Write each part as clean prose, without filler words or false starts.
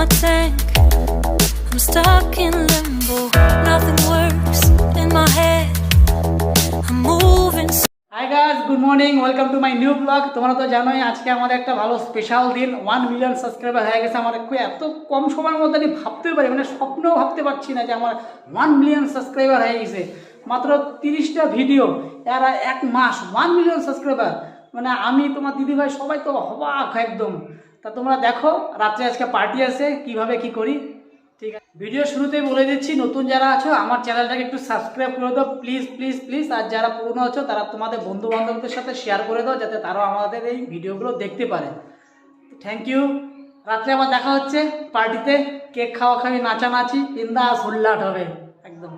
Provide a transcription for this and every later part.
my tank. I'm stuck in limbo. Nothing works in my head. I'm moving. Hi guys, good morning, welcome to my new blog. তোমরা তো জানোই আজকে আমাদের একটা ভালো special দিন, 1 মিলিয়ন সাবস্ক্রাইবার হয়ে গেছে। আমার এত কম সময়ের মধ্যে আমি ভাবতেই পারি, মানে স্বপ্নেও ভাবতে পারছি না যে আমার 1 মিলিয়ন সাবস্ক্রাইবার হয়ে গেছে। মাত্র 30টা ভিডিও, এরা 1 মাস 1 মিলিয়ন সাবস্ক্রাইবার। মানে আমি, তোমার দিদিভাই সবাই তো অবাক একদম। তা তোমরা দেখো, রাত্রে আজকে পার্টি আছে, কিভাবে কি করি। ঠিক আছে, ভিডিও শুরুতেই বলে দিচ্ছি, নতুন যারা আছো আমার চ্যানেলটাকে একটু সাবস্ক্রাইব করে দাও প্লিজ প্লিজ প্লিজ। আর যারা পুরনো আছো তারা তোমাদের বন্ধু বান্ধবদের সাথে শেয়ার করে দাও, যাতে তারাও আমাদের এই ভিডিওগুলো দেখতে পারে। Thank you. রাত্রে আবার দেখা হচ্ছে পার্টিতে, কেক খাওয়া খাওয়ি, নাচানাচি, বিন্দাস হুল্লাট হবে একদম।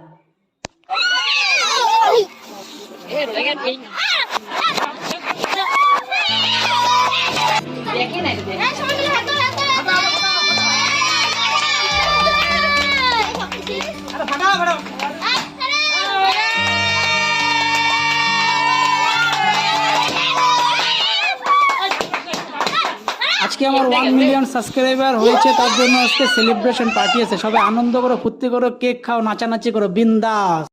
আজকে আমার 1 মিলিয়ন সাবস্ক্রাইবার হয়েছে, তার জন্য আজকে সেলিব্রেশন পার্টি আছে। সবাই আনন্দ করো, ফুর্তি করো, কেক খাও, নাচানাচি করো, বিন্দাস।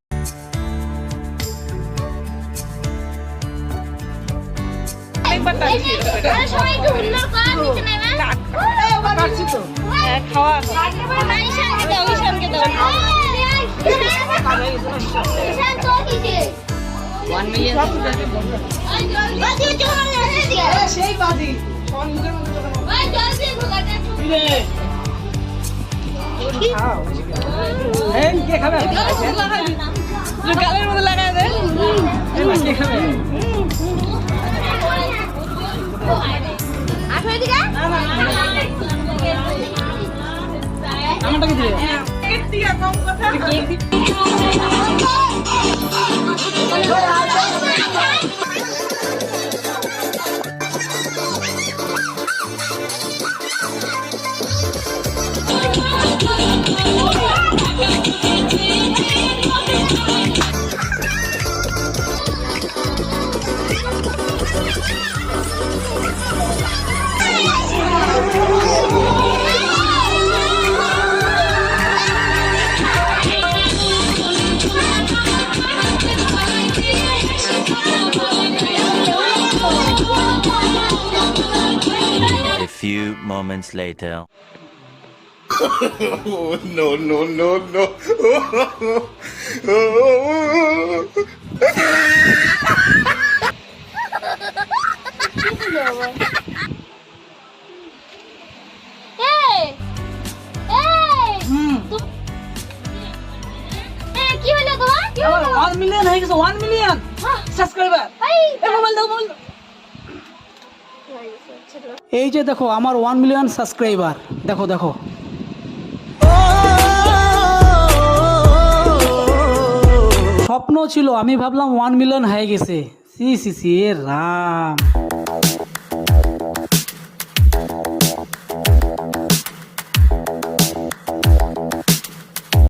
Few moments later. Oh, no, no, no, no. কি হলো তোমার? কি হলো? 1 মিলিয়ন হয়ে গেছে, 1 মিলিয়ন সাবস্ক্রাইবার। মোবাইল দাও, মোবাইল দাও। এই যে দেখো আমার 1 মিলিয়ন সাবস্ক্রাইবার, দেখো দেখো। স্বপ্ন ছিল, আমি ভাবলাম 1 মিলিয়ন হয়ে গেছে। সি সি সি, এ রাম।